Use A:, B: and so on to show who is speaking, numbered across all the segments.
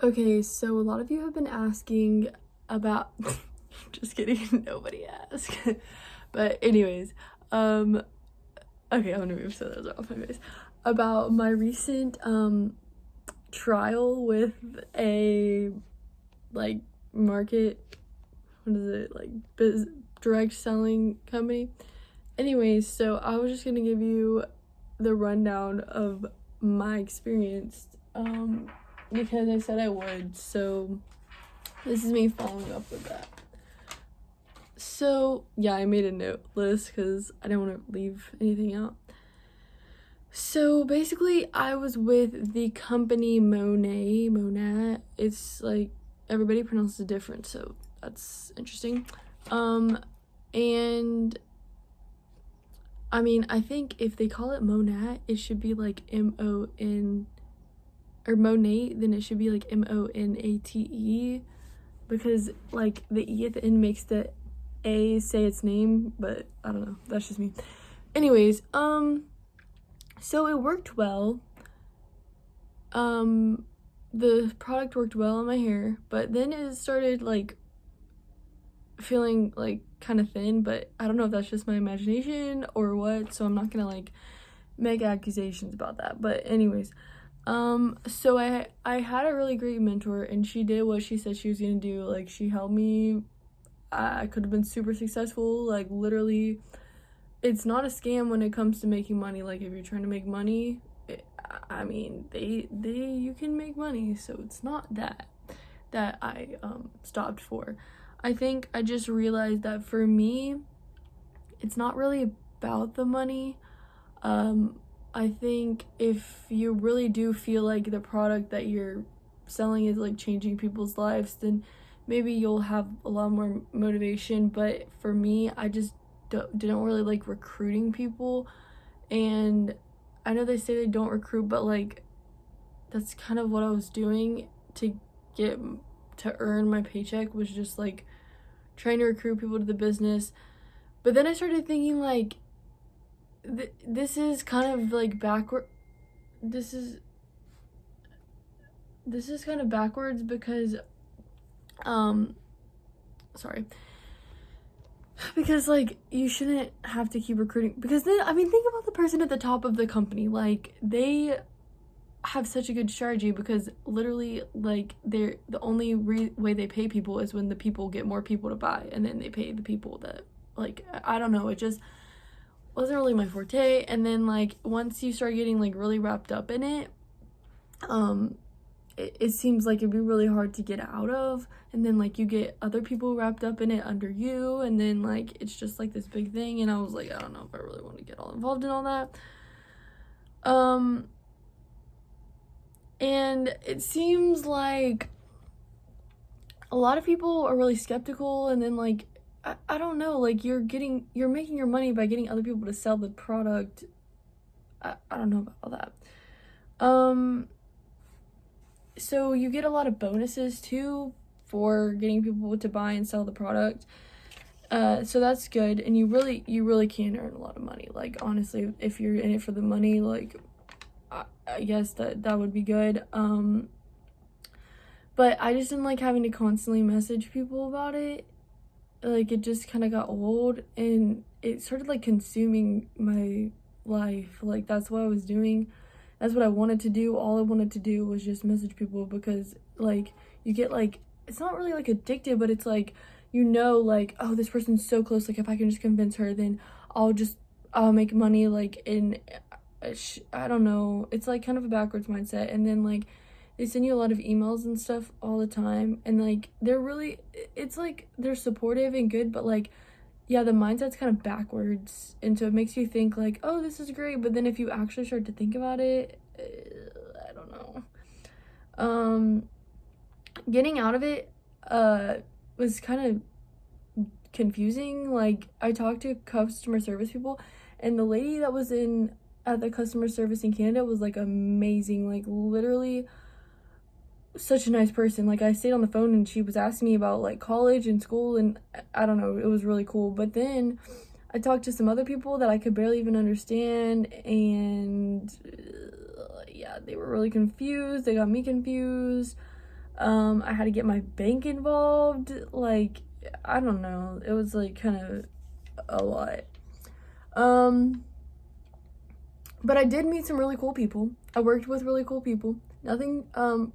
A: Okay, so a lot of you have been asking about just kidding, nobody asked. But anyways, um okay, I'm gonna move so those are off my face. About my recent trial with a like market, what is it, like direct selling company. Anyways, so I was just gonna give you the rundown of my experience because I said I would. So this is me following up with that. So yeah, I made a note list because I didn't want to leave anything out. So basically, I was with the company Monat. It's like everybody pronounces it different, so that's interesting. And I mean, I think if they call it Monat, it should be like M-O-N, or Monate, then it should be like M-O-N-A-T-E, because like the E at the end makes the A say its name, but I don't know, that's just me. Anyways, so it worked well. The product worked well on my hair, but then it started like feeling like kind of thin, but I don't know if that's just my imagination or what, so I'm not gonna like make accusations about that. But anyways, so I had a really great mentor, and she did what she said she was gonna do. Like, she helped me. I could have been super successful. Like, literally, it's not a scam when it comes to making money. Like, if you're trying to make money, I mean, you can make money, so it's not that I stopped for. I think I just realized that for me, it's not really about the money. I think if you really do feel like the product that you're selling is like changing people's lives, then maybe you'll have a lot more motivation. But for me, I just didn't really like recruiting people. And I know they say they don't recruit, but like that's kind of what I was doing to earn my paycheck, was just like trying to recruit people to the business. But then I started thinking like, this is kind of like backward. This is kind of backwards because sorry, because like you shouldn't have to keep recruiting, because then, I mean, think about the person at the top of the company. Like, they have such a good strategy, because literally, like, they're the only way they pay people is when the people get more people to buy, and then they pay the people that, like, I don't know, it just wasn't really my forte. And then like once you start getting like really wrapped up in it, it seems like it'd be really hard to get out of. And then like you get other people wrapped up in it under you, and then like it's just like this big thing. And I was like, I don't know if I really want to get all involved in all that. And it seems like a lot of people are really skeptical, and then like I don't know, like you're making your money by getting other people to sell the product. I don't know about all that. So you get a lot of bonuses too for getting people to buy and sell the product. So that's good, and you really can earn a lot of money. Like, honestly, if you're in it for the money, like I guess that would be good. But I just didn't like having to constantly message people about it. Like, it just kind of got old, and it started like consuming my life. Like, that's what I was doing. That's what I wanted to do. All I wanted to do was just message people, because like you get like, it's not really like addicted, but it's like, like, oh, this person's so close, like if I can just convince her, then I'll make money. Like, in I don't know, it's like kind of a backwards mindset. And then like they send you a lot of emails and stuff all the time, and like it's like they're supportive and good, but like, yeah, the mindset's kind of backwards, and so it makes you think like, oh, this is great, but then if you actually start to think about it, I don't know. Getting out of it was kind of confusing. Like, I talked to customer service people, and the lady that was at the customer service in Canada was like amazing, like literally such a nice person. Like, I stayed on the phone, and she was asking me about like college and school, and I don't know, it was really cool. But then I talked to some other people that I could barely even understand, and yeah, they were really confused. They got me confused. I had to get my bank involved. Like, I don't know. It was like kind of a lot. But I did meet some really cool people. I worked with really cool people. Nothing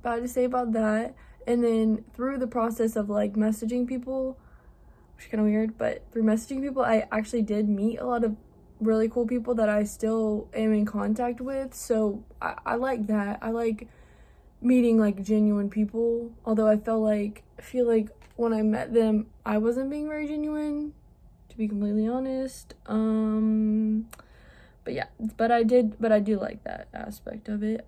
A: bad to say about that. And then through the process of like messaging people, which is kind of weird, but through messaging people, I actually did meet a lot of really cool people that I still am in contact with. So I like that. I like meeting like genuine people, although I feel like when I met them, I wasn't being very genuine, to be completely honest. But yeah, but I do like that aspect of it.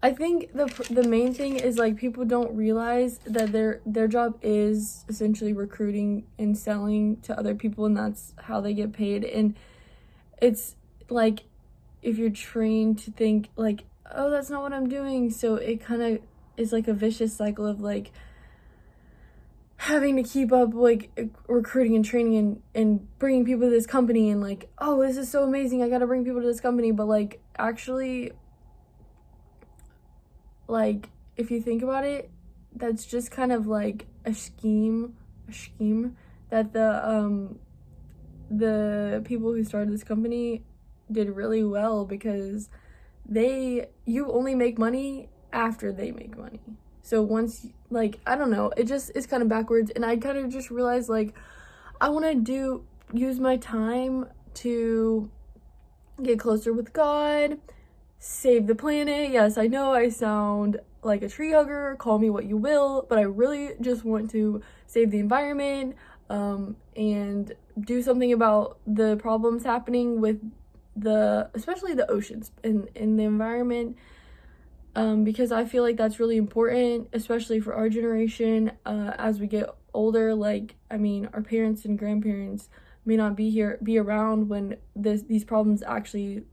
A: I think the main thing is like people don't realize that their job is essentially recruiting and selling to other people, and that's how they get paid. And it's like, if you're trained to think like, oh, that's not what I'm doing, so it kind of is like a vicious cycle of like having to keep up like recruiting and training and bringing people to this company, and like, oh, this is so amazing, I gotta bring people to this company. But like, actually, like, if you think about it, that's just kind of like a scheme that the people who started this company did really well, because you only make money after they make money. So once, like, I don't know, it just is kind of backwards. And I kind of just realized, like, I want to use my time to get closer with God, save the planet. Yes, I know I sound like a tree hugger, call me what you will, but I really just want to save the environment, and do something about the problems happening with especially the oceans and the environment, because I feel like that's really important, especially for our generation, as we get older. Like, I mean, our parents and grandparents may not be around when these problems actually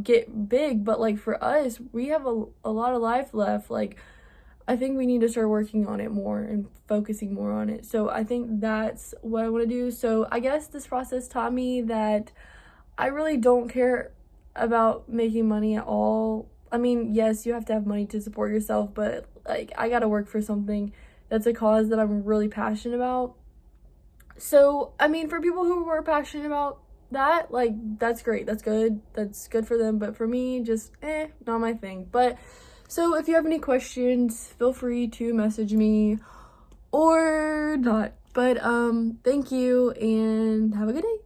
A: get big, but like for us, we have a lot of life left. Like, I think we need to start working on it more and focusing more on it. So I think that's what I want to do. So I guess this process taught me that I really don't care about making money at all. I mean, yes, you have to have money to support yourself, but like, I gotta work for something that's a cause that I'm really passionate about. So, I mean, for people who are passionate about that, like, that's great, that's good for them. But for me, just not my thing. But so if you have any questions, feel free to message me or not. But thank you and have a good day.